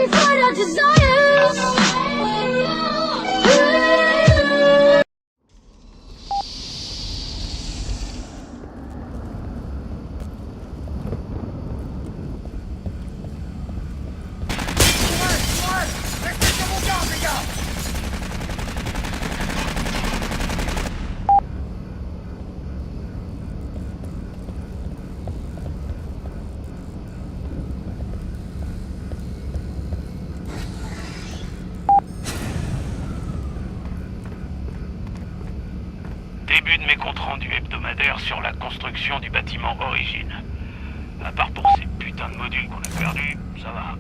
find our desires. Début de mes comptes rendus hebdomadaires sur la construction du bâtiment Origine. À part pour ces putains de modules qu'on a perdus, ça va.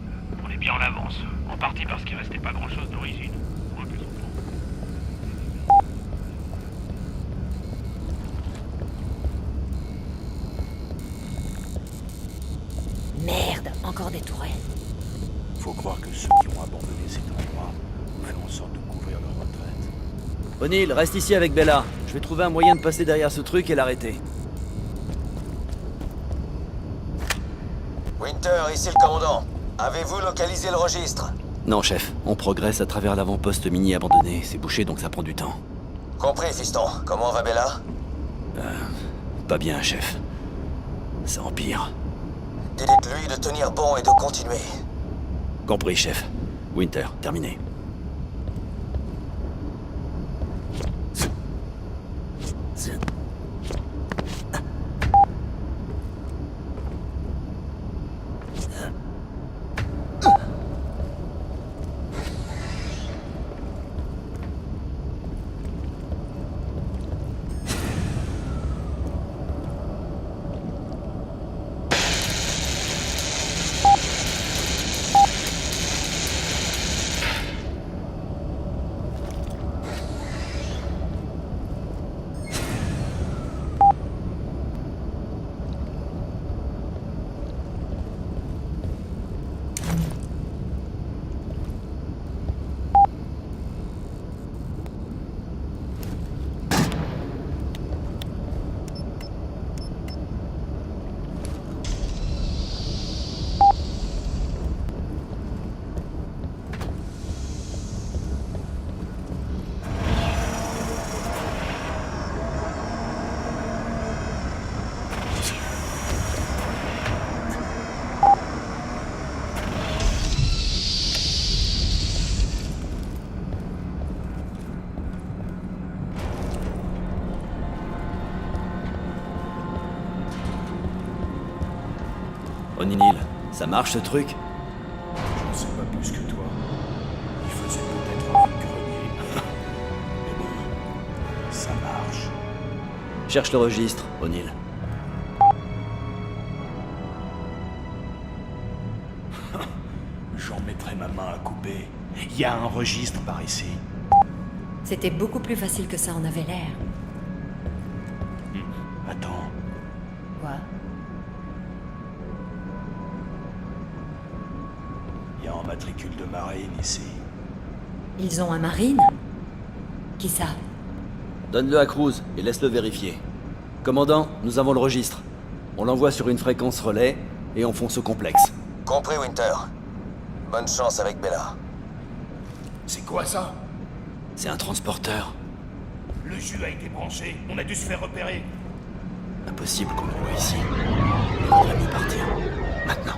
On est bien en avance. En partie parce qu'il restait pas grand-chose d'origine. On va plus trop. Merde, encore des tourelles. Faut croire que ceux qui ont abandonné cet endroit ont fait en sorte de couvrir leur retraite. O'Neill, reste ici avec Bella. Je vais trouver un moyen de passer derrière ce truc et l'arrêter. Winter, ici le commandant. Avez-vous localisé le registre? Non, chef. On progresse à travers l'avant-poste mini abandonné. C'est bouché, donc ça prend du temps. Compris, fiston. Comment va Bella? Pas bien, chef. Ça empire. Dites-lui de tenir bon et de continuer. Compris, chef. Winter, terminé. O'Neill, ça marche ce truc? J'en sais pas plus que toi. Il faisait peut-être un vide-grenier. Mais bon, ça marche. Cherche le registre, O'Neill. J'en mettrai ma main à couper. Il y a un registre par ici. C'était beaucoup plus facile que ça en avait l'air. Attends, Quoi? il y a un matricule de marine ici. Ils ont un marine? Qui ça? Donne-le à Cruz et laisse-le vérifier. Commandant, nous avons le registre. On l'envoie sur une fréquence relais et on fonce au complexe. Compris, Winter. Bonne chance avec Bella. C'est quoi ça? C'est un transporteur. Le jus a été branché. On a dû se faire repérer. Impossible qu'on le voit ici. Il faudrait mieux partir. Maintenant.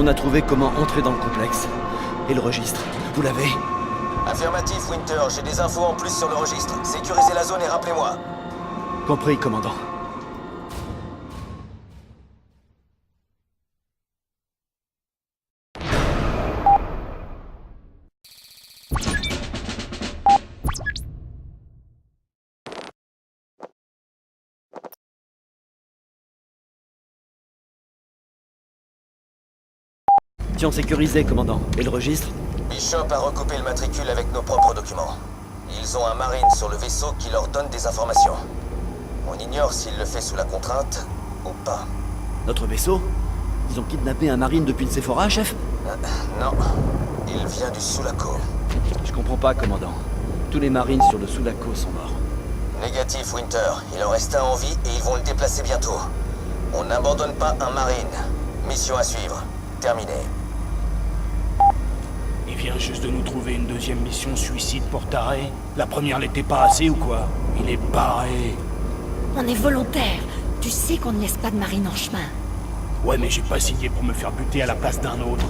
a trouvé comment entrer dans le complexe. Et le registre, vous l'avez? Affirmatif, Winter. J'ai des infos en plus sur le registre. Sécurisez la zone et rappelez-moi. Compris, commandant. Mission sécurisée, commandant. Et le registre? Bishop a recoupé le matricule avec nos propres documents. Ils ont un marine sur le vaisseau qui leur donne des informations. On ignore s'il le fait sous la contrainte ou pas. Notre vaisseau? Ils ont kidnappé un marine depuis le Sephora, chef? Non. Il vient du Sulaco. Je comprends pas, commandant. Tous les marines sur le Sulaco sont morts. Négatif, Winter. Il en reste un en vie et ils vont le déplacer bientôt. On n'abandonne pas un marine. Mission à suivre. Terminé. Il vient juste de nous trouver une deuxième mission suicide pour taré. La première l'était pas assez ou quoi? Il est barré. On est volontaire. Tu sais qu'on ne laisse pas de marine en chemin. Ouais, mais j'ai pas signé pour me faire buter à la place d'un autre.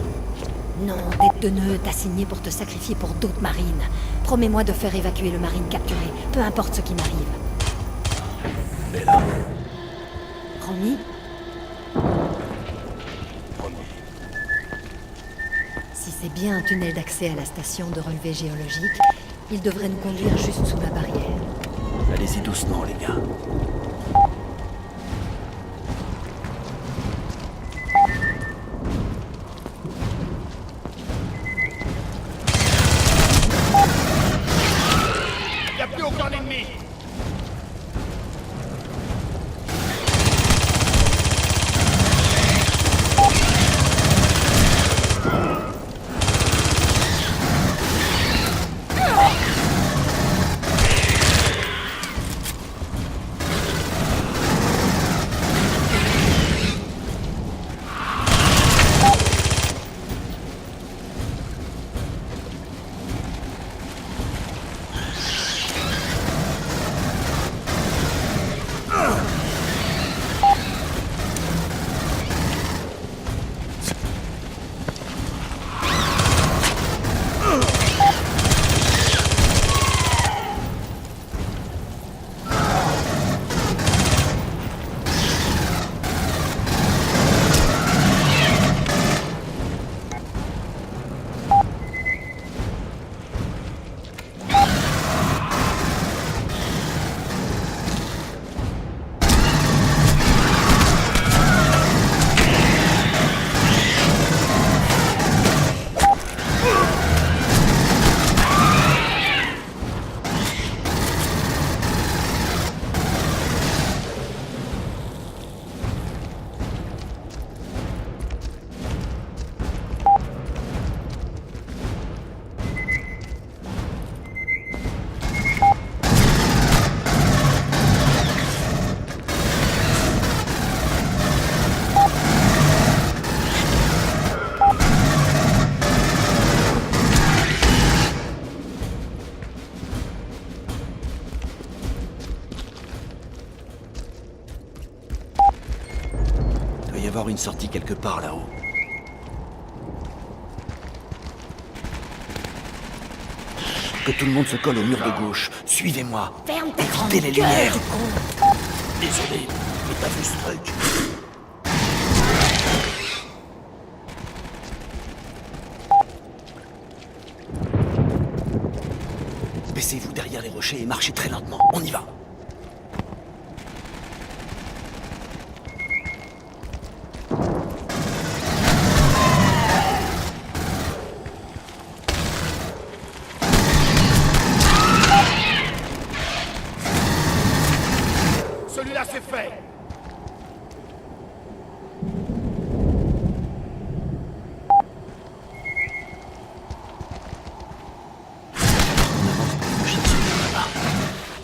Non, Tête de Nœud t'a signé pour te sacrifier pour d'autres marines. Promets-moi de faire évacuer le marine capturé, peu importe ce qui m'arrive. Bella, Promis? promis. Si c'est bien un tunnel d'accès à la station de relevé géologique, il devrait nous conduire juste sous la barrière. Allez-y doucement, les gars. Y'a plus aucun ennemi. Il doit y avoir une sortie quelque part là-haut. Que tout le monde se colle au mur de gauche. Suivez-moi. Ferme ta grande Évitez les gueule, lumières. du con. Désolé, mais t'as vu ce truc? Baissez-vous derrière les rochers et marchez très lentement. On y va. Celui-là, c'est fait.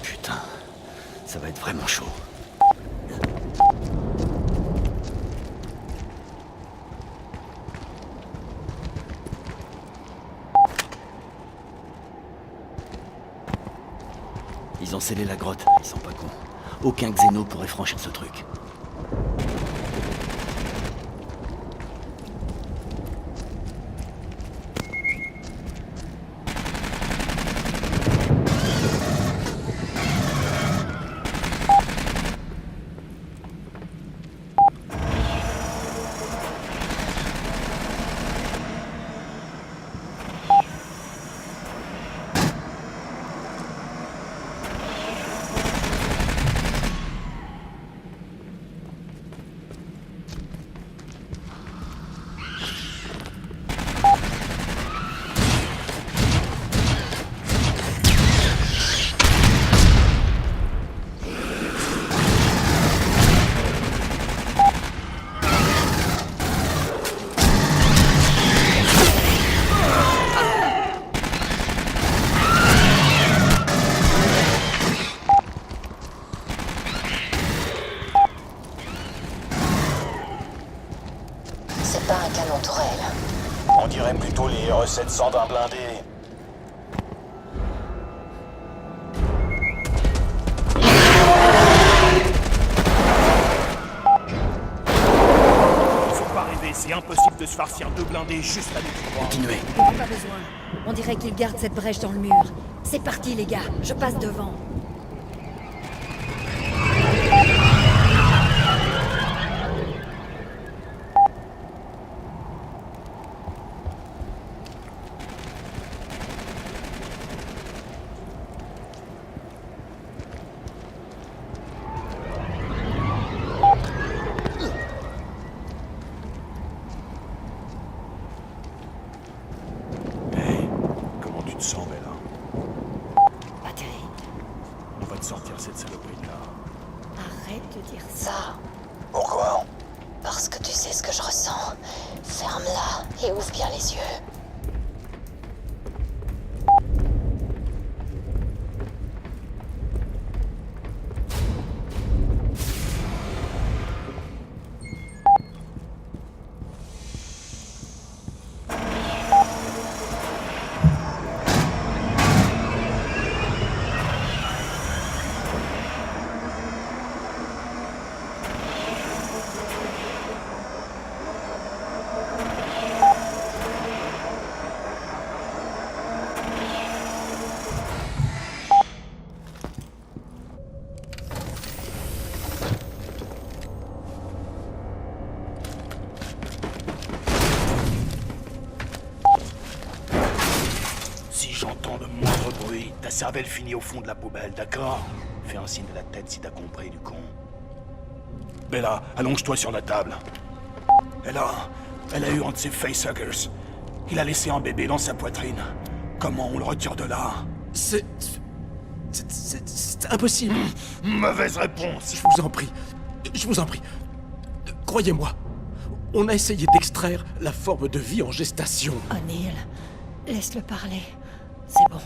Putain, ça va être vraiment chaud. Ils ont scellé la grotte, ils sont pas cons. Aucun Xéno pourrait franchir ce truc. 700 d'un blindé. Il faut pas rêver, c'est impossible de se farcir 2 blindés juste avec 3. Continuez. Pas besoin. On dirait qu'ils gardent cette brèche dans le mur. C'est parti, les gars. Je passe devant. Hey, comment tu te sens, Bella? Pas terrible. On va te sortir cette saloperie de là. Arrête de dire ça. Pourquoi? Parce que tu sais ce que je ressens. Ferme-la et ouvre bien les yeux. Si j'entends le moindre bruit, ta cervelle finit au fond de la poubelle, d'accord? Fais un signe de la tête si t'as compris, du con. Bella, allonge-toi sur la table. Elle a eu un de ces facehuggers. Il a laissé un bébé dans sa poitrine. Comment on le retire de là? C'est impossible. Mauvaise réponse. Je vous en prie. Je vous en prie. Croyez-moi. On a essayé d'extraire la forme de vie en gestation. O'Neill, laisse-le parler. C'est bon.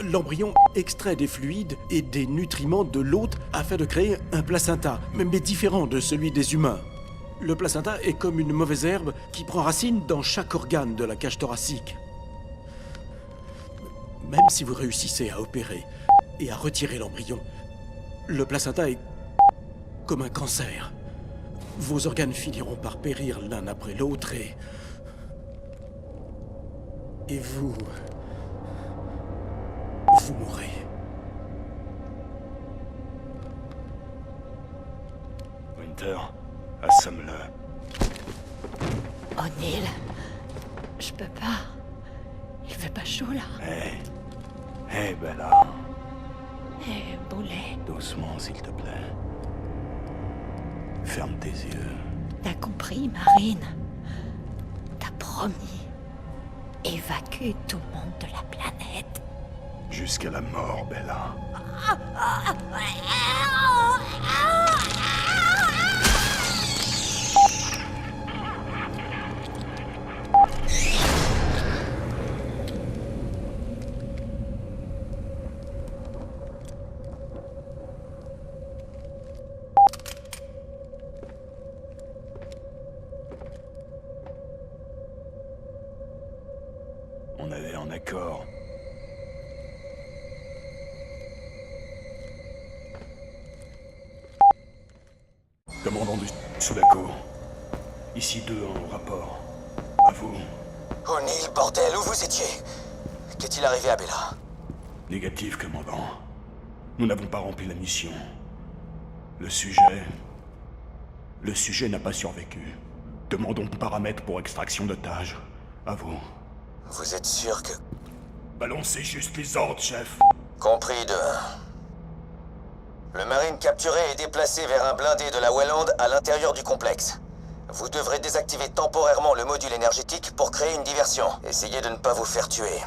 L'embryon extrait des fluides et des nutriments de l'hôte afin de créer un placenta, mais différent de celui des humains. Le placenta est comme une mauvaise herbe qui prend racine dans chaque organe de la cage thoracique. Même si vous réussissez à opérer et à retirer l'embryon, le placenta est comme un cancer. Vos organes finiront par périr l'un après l'autre et vous mourrez. Winter, assomme-le. O'Neill, je peux pas. Il fait pas chaud là. Hey, Bella. Eh, boulet, Doucement, s'il te plaît. Ferme tes yeux. t'as compris, Marine? T'as promis. Évacuer tout le monde de la planète. Jusqu'à la mort, Bella. On avait un accord. Commandant du Sulaco. Ici 2 en rapport. À vous. O'Neill, bordel, où vous étiez? Qu'est-il arrivé à Bella? Négatif, commandant. Nous n'avons pas rempli la mission. Le sujet n'a pas survécu. Demandons paramètres pour extraction d'otages. À vous. Vous êtes sûr que... Balancez juste les ordres, chef. Compris de... Le Marine capturé est déplacé vers un blindé de la Welland à l'intérieur du complexe. Vous devrez désactiver temporairement le module énergétique pour créer une diversion. Essayez de ne pas vous faire tuer.